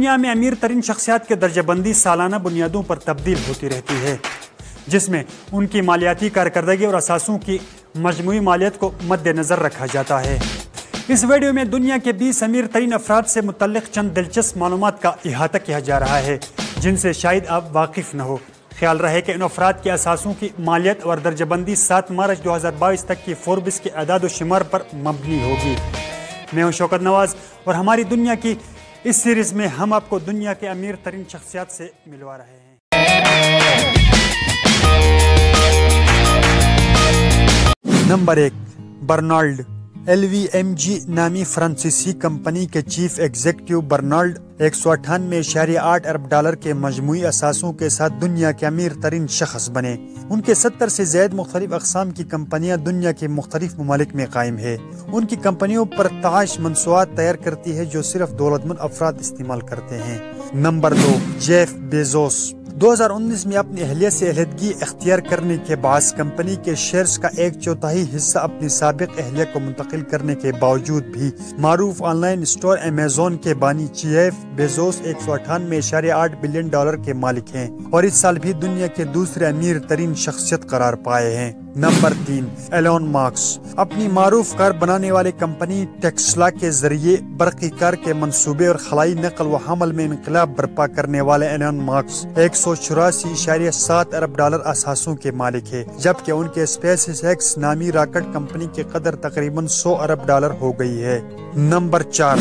دنیا میں امیر ترین شخصیات کے درجہ بندی سالانہ بنیادوں پر تبدیل ہوتی رہتی ہے، جس میں ان کی مالیاتی کارکردگی اور اثاثوں کی مجموعی مالیت کو مد نظر رکھا جاتا ہے۔ اس ویڈیو میں دنیا کے 20 امیر ترین افراد سے متعلق چند دلچسپ معلومات کا احاطہ کیا جا رہا ہے جن سے شاید آپ واقف نہ ہو۔ خیال رہے کہ ان افراد کے اثاثوں کی مالیت اور درجہ بندی 7 مارچ 2022 تک کی فوربس کے اعداد و شمار پر مبنی ہوگی۔ میں ہوں شوکت نواز اور ہماری دنیا کی اس سیریز میں ہم آپ کو دنیا کے امیر ترین شخصیات سے ملوا رہے ہیں۔ نمبر 1، برنارڈ LVMH نامی فرانسیسی کمپنی کے چیف ایگزیکٹو برنارڈ 198.8 ارب ڈالر کے مجموعی اثاثوں کے ساتھ دنیا کے امیر ترین شخص بنے۔ ان کے 70 سے زائد مختلف اقسام کی کمپنیاں دنیا کے مختلف ممالک میں قائم ہیں۔ ان کی کمپنیوں پر تعاش مصنوعات تیار کرتی ہے جو صرف دولت مند افراد استعمال کرتے ہیں۔ نمبر 2، جیف بیزوس 2019 میں اپنی اہلیہ سے علیحدگی اختیار کرنے کے باعث کمپنی کے شیئرز کا 1/4 حصہ اپنی سابق اہلیہ کو منتقل کرنے کے باوجود بھی معروف آن لائن اسٹور امیزون کے بانی جیف بیزوس 198.8 بلین ڈالر کے مالک ہیں اور اس سال بھی دنیا کے دوسرے امیر ترین شخصیت قرار پائے ہیں۔ نمبر 3، ایلون ماسک اپنی معروف کار بنانے والے کمپنی ٹیسلا کے ذریعے برقی کار کے منصوبے اور خلائی نقل و حمل میں انقلاب برپا کرنے والے ایلون ماسک 184.7 ارب ڈالر اثاثوں کے مالک ہے، جبکہ ان کے اسپیس ایکس نامی راکٹ کمپنی کی قدر تقریباً 100 ارب ڈالر ہو گئی ہے۔ نمبر 4،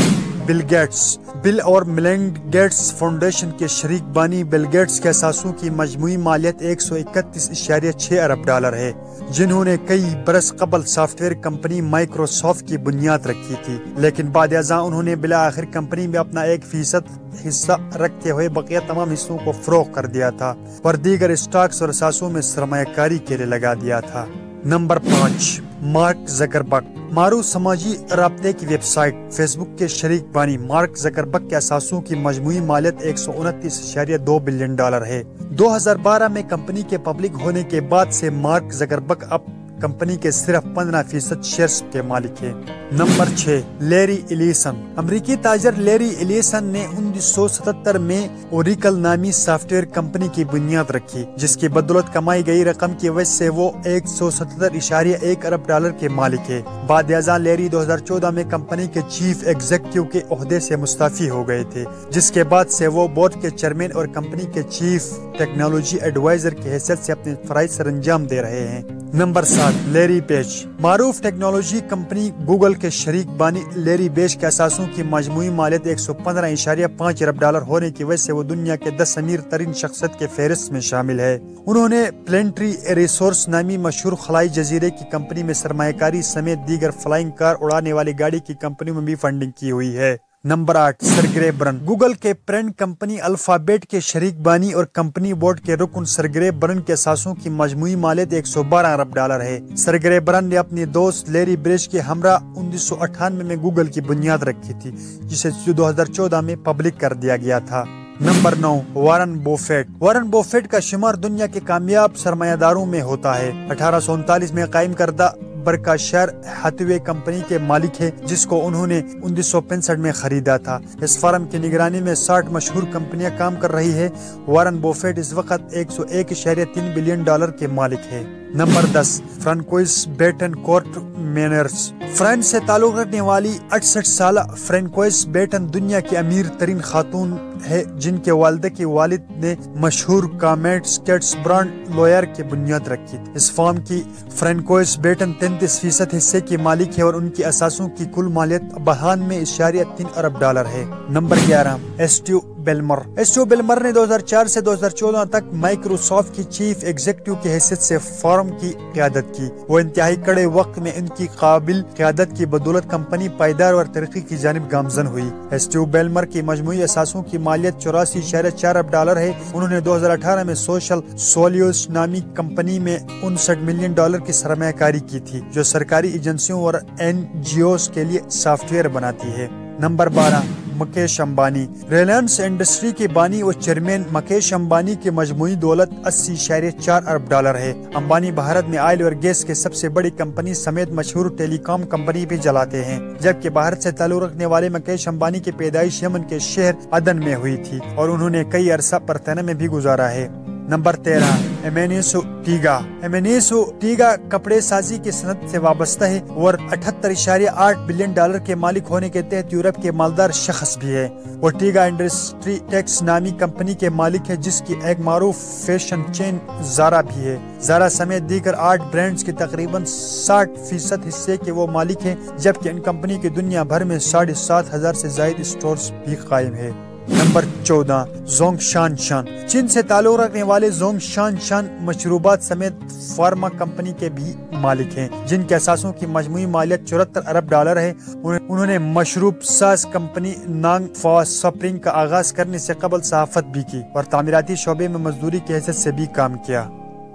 بل گیٹس بل اور میلنڈا گیٹس فاؤنڈیشن کے شریک بانی بل گیٹس کے اثاثوں کی مجموعی مالیت 131.6 ارب ڈالر ہے، جنہوں نے کئی برس قبل سافٹ ویئر کمپنی مائکروسافٹ کی بنیاد رکھی تھی، لیکن بعد ازاں انہوں نے بالآخر کمپنی میں اپنا 1% حصہ رکھتے ہوئے بقیہ تمام حصوں کو فروخت کر دیا تھا اور دیگر اسٹاکس اور اثاثوں میں سرمایہ کاری کے لیے لگا دیا تھا۔ نمبر 5، مارک زکربرگ معروف سماجی رابطے کی ویب سائٹ فیس بک کے شریک بانی مارک زکربرگ کے اثاثوں کی مجموعی مالیت 129.2 بلین ڈالر ہے۔ 2012 میں کمپنی کے پبلک ہونے کے بعد سے مارک زکربرگ اب کمپنی کے صرف 15% شیئرز کے مالک ہیں۔ نمبر 6، لیری ایلیسن امریکی تاجر لیری ایلیسن نے 1977 میں اوریکل نامی سافٹ ویئر کمپنی کی بنیاد رکھی، جس کی بدولت کمائی گئی رقم کی وجہ سے وہ 177.1 ارب ڈالر کے مالک ہے۔ بعد ازاں لیری 2014 میں کمپنی کے چیف ایگزیکٹو کے عہدے سے مستعفی ہو گئے تھے، جس کے بعد سے وہ بورڈ کے چیئرمین اور کمپنی کے چیف ٹیکنالوجی ایڈوائزر کی حیثیت سے اپنے فرائض سر انجام دے رہے ہیں۔ نمبر 7، لیری پیج معروف ٹیکنالوجی کمپنی گوگل کے شریک بانی لیری پیج کے اثاثوں کی مجموعی مالیت 115.5 ارب ڈالر ہونے کی وجہ سے وہ دنیا کے 10 امیر ترین شخصیت کے فہرست میں شامل ہے۔ انہوں نے پلینٹری ریسورس نامی مشہور خلائی جزیرے کی کمپنی میں سرمایہ کاری سمیت دیگر فلائنگ کار اڑانے والی گاڑی کی کمپنیوں میں بھی فنڈنگ کی ہوئی ہے۔ نمبر 8، سرگے برن گوگل کے پیرنٹ کمپنی الفابیٹ کے شریک بانی اور کمپنی بورڈ کے رکن سرگے برن کے اثاثوں کی مجموعی مالیت 112 ارب ڈالر ہے۔ سرگے برن نے اپنی دوست لیری پیج کے ہمراہ 1998 میں گوگل کی بنیاد رکھی تھی، جسے 2014 میں پبلک کر دیا گیا تھا۔ نمبر 9، وارن بوفیٹ وارن بوفیٹ کا شمار دنیا کے کامیاب سرمایہ داروں میں ہوتا ہے۔ 1839 میں قائم کردہ برکشائر ہیتھوے کمپنی کے مالک ہے، جس کو انہوں نے 1965 میں خریدا تھا۔ اس فرم کی نگرانی میں 60 مشہور کمپنیاں کام کر رہی ہے۔ وارن بوفیٹ اس وقت 101.3 بلین ڈالر کے مالک ہے۔ Number 10، Francoise Bettencourt Meyers France سے تعلق رکھنے والی 68 سالہ فرانکوئس بیٹن دنیا کی امیر ترین خاتون ہے، جن کے والدہ کے والد نے مشہور کامنٹس کیٹس برانڈ لوئر کی بنیاد رکھی تھی۔ اس فارم کی فرانکوئس بیٹن 33% حصے کی مالک ہے اور ان کی اثاثوں کی کل مالیت 92.3 ارب ڈالر ہے۔ نمبر 11، ایسٹیو بیلمر نے 2004 سے 2014 تک مائکروسافٹ کی چیف ایگزیکٹو کی حیثیت سے فارم کی قیادت کی۔ وہ انتہائی کڑے وقت میں ان کی قابل قیادت کی بدولت کمپنی پائیدار اور ترقی کی جانب گامزن ہوئی۔ ایسٹیو بیلمر کی مجموعی اثاثوں کی مالیت 84.4 ارب ڈالر ہے۔ انہوں نے 2018 میں سوشل سولوز نامی کمپنی میں 59 ملین ڈالر کی سرمایہ کاری کی تھی، جو سرکاری ایجنسیوں اور NGOs کے لیے سافٹ ویئر بناتی ہے۔ Number 12، Mukesh Ambani. Reliance industry کے بانی و چیئرمین مکیش امبانی کی مجموعی دولت 80.4 ارب ڈالر ہے۔ امبانی بھارت میں آئل اور گیس کے سب سے بڑی کمپنی سمیت مشہور ٹیلی کام کمپنی بھی چلاتے ہیں، جبکہ بھارت سے تعلق رکھنے والے مکیش امبانی کی پیدائش یمن کے شہر عدن میں ہوئی تھی اور انہوں نے کئی عرصہ برطانیہ میں بھی گزارا ہے۔ نمبر 13 ایمینیسو ٹیگا۔ ایمینیسو ٹیگا کپڑے سازی کی صنعت سے وابستہ ہے اور 78.8 بلین ڈالر کے مالک ہونے کے تحت یورپ کے مالدار شخص بھی ہے۔ وہ ٹیگا انڈسٹری ٹیکس نامی کمپنی کے مالک ہے جس کی ایک معروف فیشن چین زارا بھی ہے۔ زارا سمیت دیگر 8 برانڈز کے تقریباً 60% حصے کے وہ مالک ہیں، جبکہ ان کمپنی کی دنیا بھر میں 7,500 سے زائد اسٹورز بھی قائم ہے۔ نمبر 14 زونگ شان شان۔ چین سے تعلق رکھنے والے زونگ شان شان مشروبات سمیت فارما کمپنی کے بھی مالک ہیں، جن کے اثاثوں کی مجموعی مالیت 74 ارب ڈالر ہے۔ انہوں نے مشروب ساز کمپنی نانگ فا سپرنگ کا آغاز کرنے سے قبل صحافت بھی کی اور تعمیراتی شعبے میں مزدوری کی حیثیت سے بھی کام کیا۔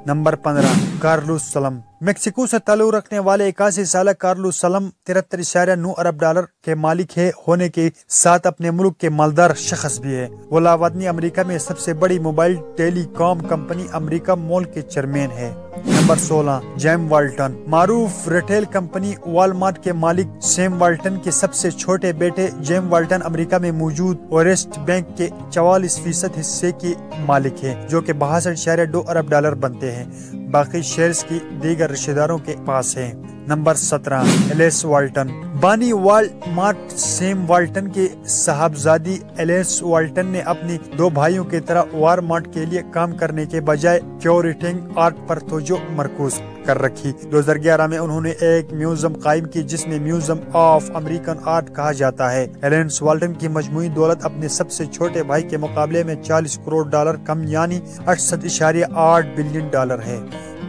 نمبر 15 کارلوس سلم۔ میکسیکو سے تعلق رکھنے والے 81 سالہ کارلوس سلم 73.9 ارب ڈالر کے مالک ہونے کے ساتھ اپنے ملک کے مالدار شخص بھی ہے۔ وہ لاوطنی امریکہ میں سب سے بڑی موبائل ٹیلی کام کمپنی امریکہ مول کے چیئرمین ہے۔ نمبر 16 جیم والٹن۔ معروف ریٹیل کمپنی والمارٹ کے مالک سیم والٹن کے سب سے چھوٹے بیٹے جیم والٹن امریکہ میں موجود اوریسٹ بینک کے 44% حصے کے مالک ہیں، جو کہ 62.2 ارب ڈالر بنتے ہیں۔ باقی شیئرز کی دیگر رشتہ داروں کے پاس ہیں۔ Number 17 alias Walton. بانی والمارٹ سیم والٹن کے صاحبزادی ایلیس والٹن نے اپنی 2 بھائیوں کی طرح والمارٹ کے لیے کام کرنے کے بجائے کیوریٹنگ آرٹ پر توجہ مرکوز کر رکھی۔ 2011 میں انہوں نے ایک میوزیم قائم کی جس میں میوزیم آف امریکن آرٹ کہا جاتا ہے۔ ایلیس والٹن کی مجموعی دولت اپنے سب سے چھوٹے بھائی کے مقابلے میں 40 کروڑ ڈالر کم یعنی 68.8 بلین ڈالر ہے۔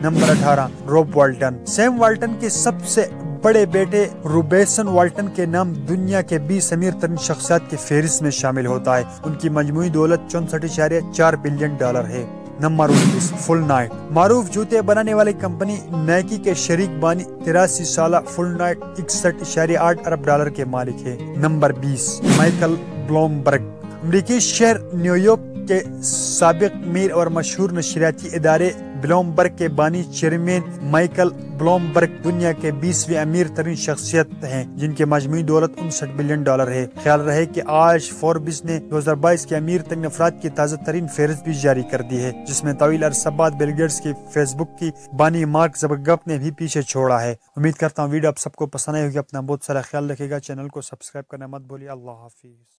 نمبر 18 روب والٹن۔ سیم والٹن کے سب سے بڑے بیٹے روبیسن والٹن کے نام دنیا کے 20 امیر ترین شخصیات کی فہرست میں شامل ہوتا ہے۔ ان کی مجموعی دولت 64.4 بلین ڈالر ہے۔ نمبر 19 فل نائٹ۔ معروف جوتے بنانے والی کمپنی نائکی کے شریک بانی 83 سالہ فل نائٹ 61.8 ارب ڈالر کے مالک ہے۔ Number 20 Michael Bloomberg. امریکی شہر نیو یارک کے سابق میر اور مشہور نشریاتی ادارے بلومبرگ کے بانی چیئرمین مائیکل بلومبرگ دنیا کے 20ویں امیر ترین شخصیت ہیں، جن کی مجموعی دولت 59 بلین ڈالر ہے۔ خیال رہے کہ آج فوربس نے 2022 کے امیر ترین افراد کی تازہ ترین فہرست بھی جاری کر دی ہے، جس میں طویل عرصہ بعد بل گیٹس کی فیس بک کی بانی مارک زکربرگ نے بھی پیچھے چھوڑا ہے۔ امید کرتا ہوں ویڈیو آپ سب کو پسند آئی ہوگی۔ اپنا بہت سارا خیال رکھے گا، چینل کو سبسکرائب کرنا مت بھولیے۔ اللہ حافظ۔